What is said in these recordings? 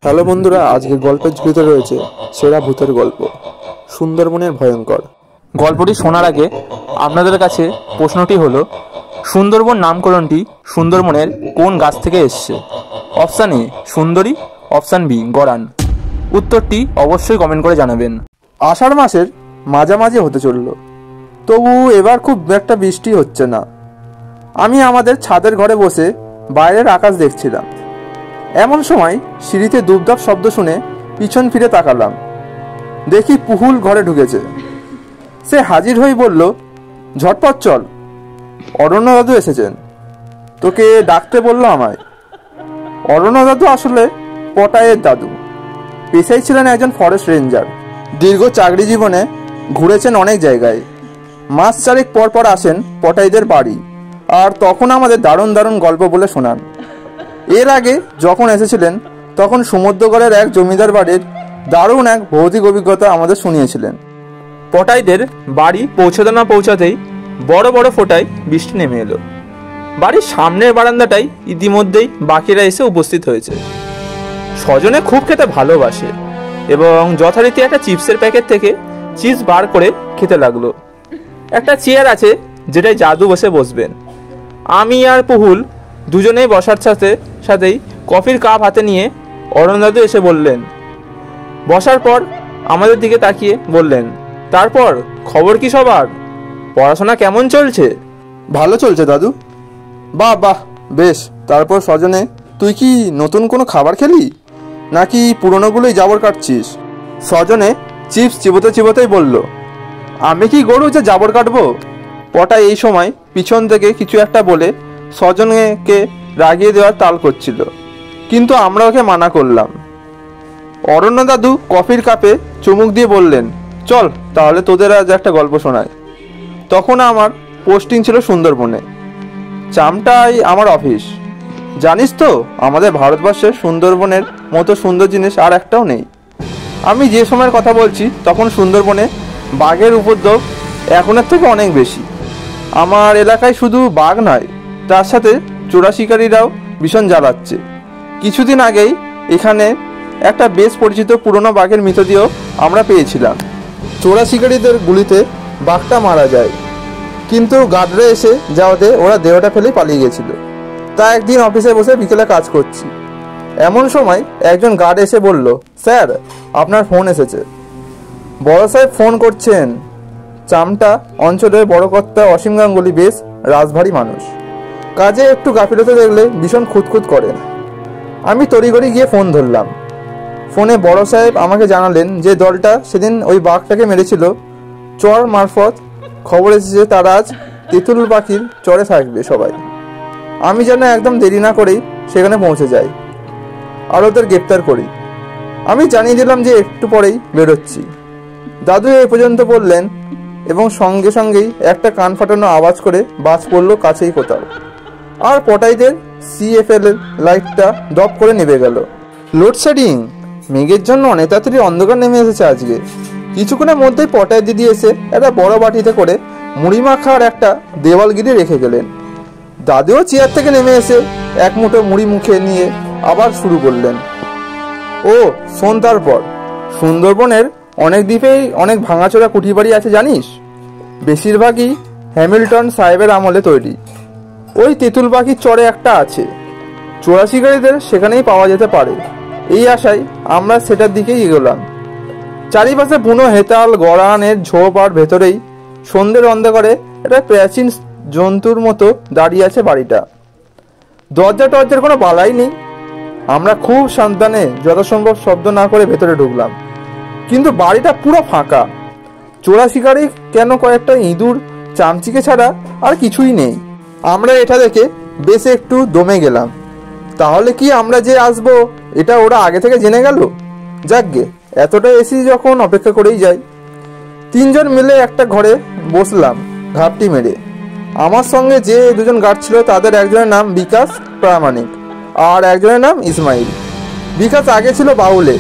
Hello বন্ধুরা, আজকের গল্পের ঝুলিতে রয়েছে সেরা ভূতের গল্প সুন্দরবনের ভয়ঙ্কর। গল্পটি শোনার আগে আপনাদের কাছে প্রশ্নটি হলো, সুন্দরবন নামকরণটি সুন্দরবনের কোন গাছ থেকে এসছে? অপশান এ সুন্দরী, অপশান বি গরান। উত্তরটি অবশ্যই কমেন্ট করে জানাবেন। আষাঢ় মাসের মাঝামাঝি হতে চলল, তবু এবার খুব একটা বৃষ্টি হচ্ছে না। আমি আমাদের ছাদের ঘরে বসে বাইরের আকাশ দেখছিলাম। এমন সময় সিঁড়িতে দুপদাপ শব্দ শুনে পিছন ফিরে তাকালাম। দেখি পুহুল ঘরে ঢুকেছে। সে হাজির হয়ে বলল, ঝটপট চল, অরণ্য দাদু এসেছেন, তোকে ডাকতে বলল আমায়। অরণ্য দাদু আসলে পটায়ের দাদু। পেশায় ছিলেন একজন ফরেস্ট রেঞ্জার। দীর্ঘ চাকরি জীবনে ঘুরেছেন অনেক জায়গায়। মাস চারেক পর পর আসেন পটাইদের বাড়ি, আর তখন আমাদের দারুণ দারুণ গল্প বলে শোনান। এর আগে যখন এসেছিলেন তখন সমুদ্রগড়ের এক জমিদার বাড়ির দারুণ এক ভৌতিক অভিজ্ঞতা আমাদের শুনিয়েছিলেন। পটাইদের বাড়ি পৌঁছাতে না পৌঁছাতেই বড় বড় ফোঁটায় বৃষ্টি নেমে এলো। বাড়ির সামনের বারান্দাটায় ইতিমধ্যেই বাকিরা এসে উপস্থিত হয়েছে। স্বজনে খুব খেতে ভালোবাসে এবং যথারীতি একটা চিপসের প্যাকেট থেকে চিপস বার করে খেতে লাগলো। একটা চেয়ার আছে যেটায় জাদু বসবেন। আমি আর পুহুল দুজনেই বসার সাথেই কফির কাপ হাতে নিয়ে অরণ্য দাদু এসে বললেন। বসার পর আমাদের দিকে তাকিয়ে বললেন, তারপর খবর কি সবার? পড়াশোনা কেমন চলছে? ভালো চলছে দাদু। বাহ বাহ, বেশ। তারপর স্বজনে, তুই কি নতুন কোনো খাবার খেলি নাকি পুরনোগুলোই জাবর কাটছিস? স্বজনে চিপস চিবোতে চিবোতেই বলল, আমি কি গরু যে জাবর কাটবো? পটা এই সময় পিছন থেকে কিছু একটা বলে স্বজনকে রাগিয়ে দেওয়ার তাল করছিল, কিন্তু আমরা ওকে মানা করলাম। অরণ্য দাদু কফির কাপে চুমুক দিয়ে বললেন, চল তাহলে তোদের আজ একটা গল্প শোনায়। তখন আমার পোস্টিং ছিল সুন্দরবনে। চামটাই আমার অফিস। জানিস তো, আমাদের ভারতবর্ষের সুন্দরবনের মতো সুন্দর জিনিস আর একটাও নেই। আমি যে সময়ের কথা বলছি তখন সুন্দরবনে বাঘের উপদ্রব এখনের থেকে অনেক বেশি। আমার এলাকায় শুধু বাঘ নয়, তার সাথে চোরা শিকারীরাও ভীষণ জ্বালাচ্ছে। কিছুদিন আগেই এখানে একটা বেশ পরিচিত পুরনো বাঘের মৃতদেহ আমরা পেয়েছিলাম। চোরা শিকারীদের গুলিতে বাঘটা মারা যায়, কিন্তু গার্ডরা এসে যাওয়াতে ওরা দেহটা ফেলেই পালিয়ে গেছিল। তা একদিন অফিসে বসে বিকেলে কাজ করছি, এমন সময় একজন গার্ড এসে বলল, স্যার আপনার ফোন এসেছে। বড় সাহেব ফোন করছেন। চামটা অঞ্চলের বড় কর্তা অসীম গাঙ্গুলি বেশ রাজভারী মানুষ। কাজে একটু গাফিলতি দেখলে ভীষণ খুঁতখুত করেন। আমি তড়িঘড়ি গিয়ে ফোন ধরলাম। ফোনে বড় সাহেব আমাকে জানালেন যে দলটা সেদিন ওই বাঘটাকে মেরেছিল, চর মারফত খবর এসেছে তারা আজ তেঁতুল পাখির চরে থাকবে সবাই। আমি যেন একদম দেরি না করেই সেখানে পৌঁছে যাই আর ওদের গ্রেপ্তার করি। আমি জানিয়ে দিলাম যে একটু পরেই বেরোচ্ছি। দাদু এই পর্যন্ত বললেন এবং সঙ্গে সঙ্গেই একটা কান ফাটানো আওয়াজ করে বাস পড়লো কাছেই কোথাও, আর পটাইদের CFL এর লাইটটা দপ করে নেমে গেল। লোডশেডিং, মেঘের জন্য অনেক তাড়াতাড়ি অন্ধকার নেমে এসেছে আজকে। কিছুক্ষণের মধ্যেই পটাই দিদি এসে একটা বড় বাটিতে করে মুড়ি মাখার একটা দেওয়ালগিরি রেখে গেলেন। দাদুও চেয়ার থেকে নেমে এসে এক মুঠো মুড়ি মুখে নিয়ে আবার শুরু করলেন। ও শোন, তারপর সুন্দরবনের অনেক দ্বীপেই অনেক ভাঙাচোরা কুঠিবাড়ি আছে জানিস? বেশিরভাগই হ্যামিল্টন সাহেবের আমলে তৈরি। ওই তেঁতুল পাখির চরে একটা আছে, চোরা শিকারীদের সেখানেই পাওয়া যেতে পারে। এই আশায় আমরা সেটার দিকেই এগোলাম। চারিপাশে বুনো হেতাল গড়ানের ঝোপ, আর ভেতরেই সন্ধ্যের অন্ধকারে একটা প্রাচীন জন্তুর মতো দাঁড়িয়ে আছে বাড়িটা। দরজা টরজার কোনো বালাই নেই। আমরা খুব সাবধানে যথাসম্ভব শব্দ না করে ভেতরে ঢুকলাম, কিন্তু বাড়িটা পুরো ফাঁকা। চোরা শিকারী কেন কয়েকটা ইঁদুর চামচিকে ছাড়া আর কিছুই নেই। আমরা এটা দেখে বেশ একটু দমে গেলাম। তাহলে কি আমরা যে আসবো এটা ওরা আগে থেকে জেনে গেল? যাকগে, এতটা এসি যখন অপেক্ষা করেই যাই। তিনজন মিলে একটা ঘরে বসলাম ঘাপটি মেরে। আমার সঙ্গে যে দুজন গার্ড ছিল তাদের একজনের নাম বিকাশ প্রামাণিক আর একজনের নাম ইসমাইল। বিকাশ আগে ছিল বাউলে,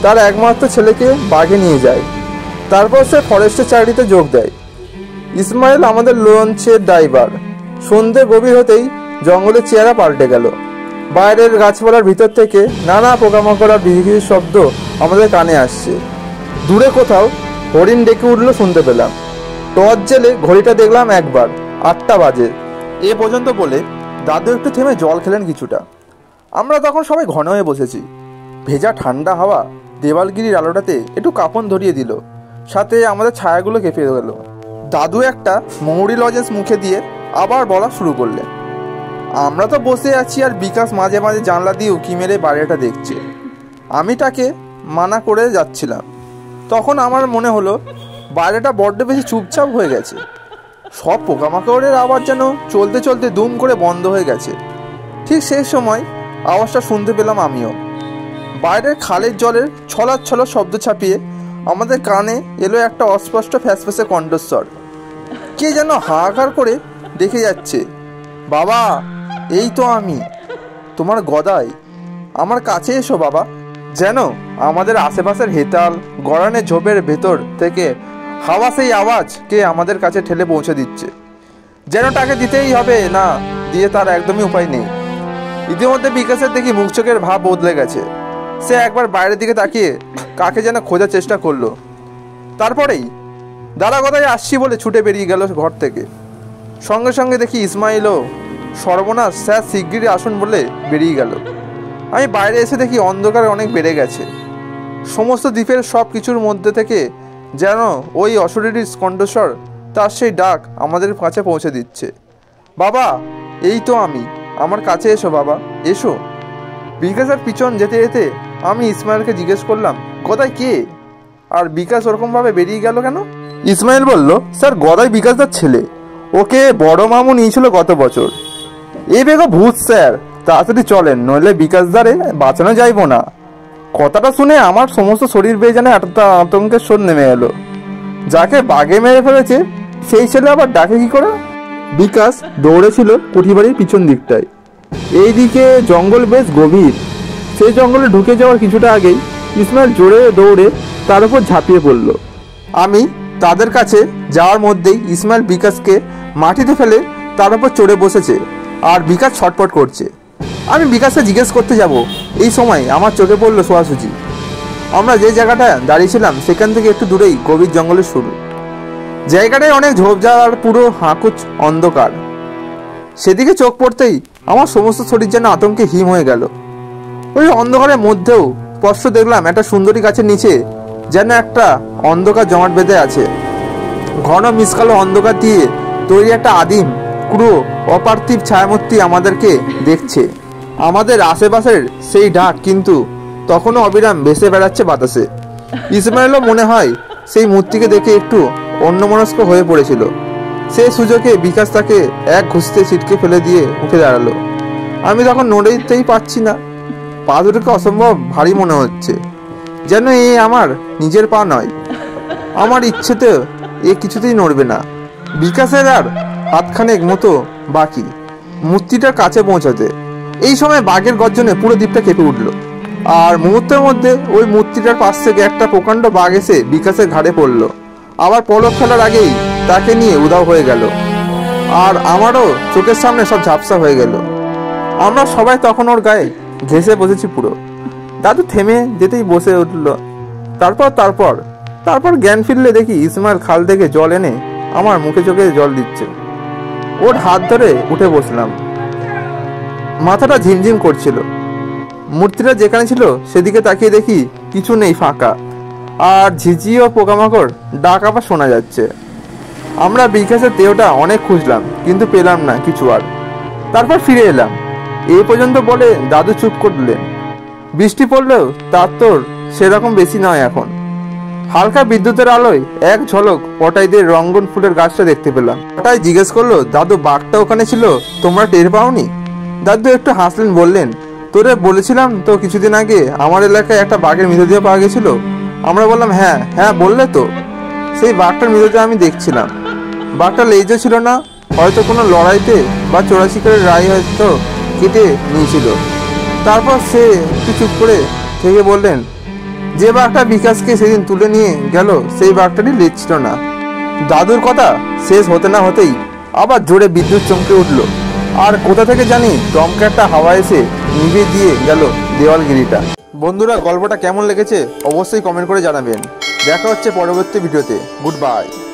তার একমাত্র ছেলেকে বাঘে নিয়ে যায়, তারপর সে ফরেস্টের চাকরিতে যোগ দেয়। ইসমাইল আমাদের লঞ্চের ড্রাইভার। সন্ধ্যে গভীর হতেই জঙ্গলের চেহারা পাল্টে গেল। বাইরের গাছপালার ভিতর থেকে নানা পোকামাকড় আর বিড়ির শব্দ আমাদের কানে আসছে। দূরে কোথাও হরিণ ডেকে উঠলো শুনতে পেলাম। টর্চ জেলে ঘড়িটা দেখলাম একবার 8টা বাজে। এ পর্যন্ত বলে দাদু একটু থেমে জল খেলেন কিছুটা। আমরা তখন সবাই ঘন হয়ে বসেছি। ভেজা ঠান্ডা হাওয়া দেওয়ালগিরির আলোটাতে একটু কাঁপন ধরিয়ে দিল, সাথে আমাদের ছায়াগুলো কেঁপে গেল। দাদু একটা মৌরি লজেন্স মুখে দিয়ে আবার বলা শুরু করলেন। আমরা তো বসে আছি আর বিকাশ মাঝে মাঝে জানলা দিয়ে উঁকি মেরে বাইরেটা দেখছে। আমি তাকে মানা করে যাচ্ছিলাম। তখন আমার মনে হলো বাইরেটা বড্ড বেশি চুপচাপ হয়ে গেছে। সব পোকামাকড়ের আওয়াজ যেন চলতে চলতে দুম করে বন্ধ হয়ে গেছে। ঠিক সেই সময় আওয়াজটা শুনতে পেলাম আমিও। বাইরের খালের জলের ছলাৎ ছলা শব্দ ছাপিয়ে আমাদের কানে এলো একটা অস্পষ্ট ফ্যাসফ্যাসে কণ্ঠস্বর। কে যেন হাহাকার করে দেখে যাচ্ছে, বাবা এই তো আমি, তোমার গদাই, আমার কাছে এসো বাবা। যেন আমাদের আশেপাশের হেতাল গড়ানে ঝোপের ভেতর থেকে হাওয়া সেই আওয়াজকে আমাদের কাছে ঠেলে পৌঁছে দিচ্ছে। যেন তাকে দিতেই হবে, না দিয়ে তার একদমই উপায় নেই। ইতিমধ্যে বিকাশের দেখি মুখ চোখের ভাব বদলে গেছে। সে একবার বাইরের দিকে তাকিয়ে কাকে যেন খোঁজার চেষ্টা করলো। তারপরেই দাদা গদাই আসছি বলে ছুটে বেরিয়ে গেল ঘর থেকে। সঙ্গে সঙ্গে দেখি ইসমাইলও সর্বনাশ, স্যার শিগগিরই আসুন বলে বেরিয়ে গেল। আমি বাইরে এসে দেখি অন্ধকার অনেক বেড়ে গেছে। সমস্ত দ্বীপের সব কিছুর মধ্যে থেকে যেন ওই অশরীরী কণ্ঠস্বর তার সেই ডাক আমাদের কাছে পৌঁছে দিচ্ছে, বাবা এই তো আমি, আমার কাছে এসো বাবা এসো। বিকাশের পিছন যেতে যেতে আমি ইসমাইলকে জিজ্ঞেস করলাম, গদাই কে? আর বিকাশ ওরকমভাবে বেরিয়ে গেল কেন? ইসমাইল বলল, স্যার গদাই বিকাশদার ছেলে, ওকে বড় মামু নিয়েছিল গত বছর। এই বেগো ভূত স্যার, তাড়াতাড়ি চলেন, নইলে বিকাশদারে বাঁচানো যাইব না। কথাটা শুনে আমার সমস্ত শরীর বেয়ে যেন একটা আতঙ্কের স্বর নেমে এলো। যাকে বাঘে মেরে ফেলেছে সেই ছেলে আবার ডাকে কি করে? বিকাশ দৌড়েছিল কুঠিবাড়ির পিছন দিকটায়। এই দিকে জঙ্গল বেশ গভীর। সেই জঙ্গলে ঢুকে যাওয়ার কিছুটা আগেই ইসমাইল জোরে দৌড়ে তার উপর ঝাঁপিয়ে পড়ল। আমি তাদের কাছে যাওয়ার মধ্যেই ইসমাইল বিকাশকে মাটিতে ফেলে তার উপর চড়ে বসেছে আর বিকাশ ছটপট করছে। আমি বিকাশকে জিজ্ঞেস করতে যাব, এই সময় আমার চোখে পড়লো সোয়াসুজি। আমরা যে জায়গাটা দাঁড়িয়েছিলাম সেখান থেকে একটু দূরেই গভীর জঙ্গলের শুরু। জায়গাটায় অনেক ঝোপঝাড় আর পুরো হাঁকুচ অন্ধকার। সেদিকে চোখ পড়তেই আমার সমস্ত শরীর যেন আতঙ্কে হিম হয়ে গেল। ওই অন্ধকারের মধ্যেও স্পষ্ট দেখলাম একটা সুন্দরী গাছের নিচে যেন একটা অন্ধকার জমাট বেঁধে আছে। ঘন মিসকালো অন্ধকার দিয়ে তৈরি একটা আদিম পুরো অপার্থিব ছায়ামূর্তি আমাদেরকে দেখছে। আমাদের আশেপাশের সেই ডাক কিন্তু তখনও অবিরাম ভেসে বেড়াচ্ছে বাতাসে। ইসমাইলও মনে হয় সেই মূর্তিকে দেখে একটু অন্যমনস্ক হয়ে পড়েছিল। সেই সুযোগে বিকাশ তাকে এক ঘুষিতে ছিটকে ফেলে দিয়ে উঠে দাঁড়ালো। আমি তখন নড়তেই পারছি না, পা দুটোকে অসম্ভব ভারী মনে হচ্ছে, যেন এ আমার নিজের পা নয়। আমার ইচ্ছেতে এ কিছুতেই নড়বে না। বিকাশের আর হাতখানেক মতো বাকি মূর্তিটার কাছে পৌঁছাতে। এই সময় বাঘের গর্জনে পুরো দ্বীপটা কেঁপে উঠল, আর মুহূর্তের মধ্যে ওই মূর্তিটার পাশ থেকে একটা প্রকাণ্ড বাঘ এসে বিকাশের ঘাড়ে পড়ল। আবার পলক ফেলার আগেই তাকে নিয়ে উধাও হয়ে গেল, আর আমারও চোখের সামনে সব ঝাপসা হয়ে গেল। আমরা সবাই তখন ওর গায়ে ঘেঁষে বসেছি পুরো। দাদু থেমে যেতেই বসে উঠল। তারপর জ্ঞান ফিরলে দেখি ইসমাইল খাল থেকে জল এনে আমার মুখে চোখে জল দিচ্ছে। ওর হাত ধরে উঠে বসলাম। মাথাটা ঝিমঝিম করছিল। মূর্তিটা যেখানে ছিল সেদিকে তাকিয়ে দেখি কিছু নেই, ফাঁকা, আর ঝিঝি ও পোকামাকড় ডাক আবার শোনা যাচ্ছে। আমরা বিকাশের দেহটা অনেক খুঁজলাম, কিন্তু পেলাম না কিছু আর। তারপর ফিরে এলাম। এই পর্যন্ত বলে দাদু চুপ করলেন। বৃষ্টি পড়লেও তার তোর সেরকম বেশি নয় এখন। হালকা বিদ্যুতের আলোয় এক ঝলক পটাইদের রঙ্গন ফুলের গাছটা দেখতে পেলাম। পটাই জিজ্ঞেস করলো, দাদু বাঘটা ওখানে ছিল, তোমরা টের পাওনি? দাদু একটু হাসলেন, বললেন, তোরে বলেছিলাম তো কিছুদিন আগে আমার এলাকায় একটা বাঘের মৃতদেহ পাওয়া গেছিল। আমরা বললাম, হ্যাঁ হ্যাঁ বললে তো। সেই বাঘটার মৃতদেহ আমি দেখছিলাম। বাঘটা লেজও ছিল না, হয়তো কোনো লড়াইতে বা চোরা শিকারের রায় হয়তো কেটে নিয়েছিল। তারপর সে একটু চুপ করে থেকে বললেন, যে বাঘটা বিকাশকে সেদিন তুলে নিয়ে গেল সেই বাঘটারই লেজ ছিল না। দাদুর কথা শেষ হতে না হতেই আবার জোরে বিদ্যুৎ চমকে উঠল, আর কোথা থেকে জানি দমকা একটা হাওয়া এসে নিভে দিয়ে গেল দেওয়ালগিরিটা। বন্ধুরা, গল্পটা কেমন লেগেছে অবশ্যই কমেন্ট করে জানাবেন। দেখা হচ্ছে পরবর্তী ভিডিওতে। Good bye.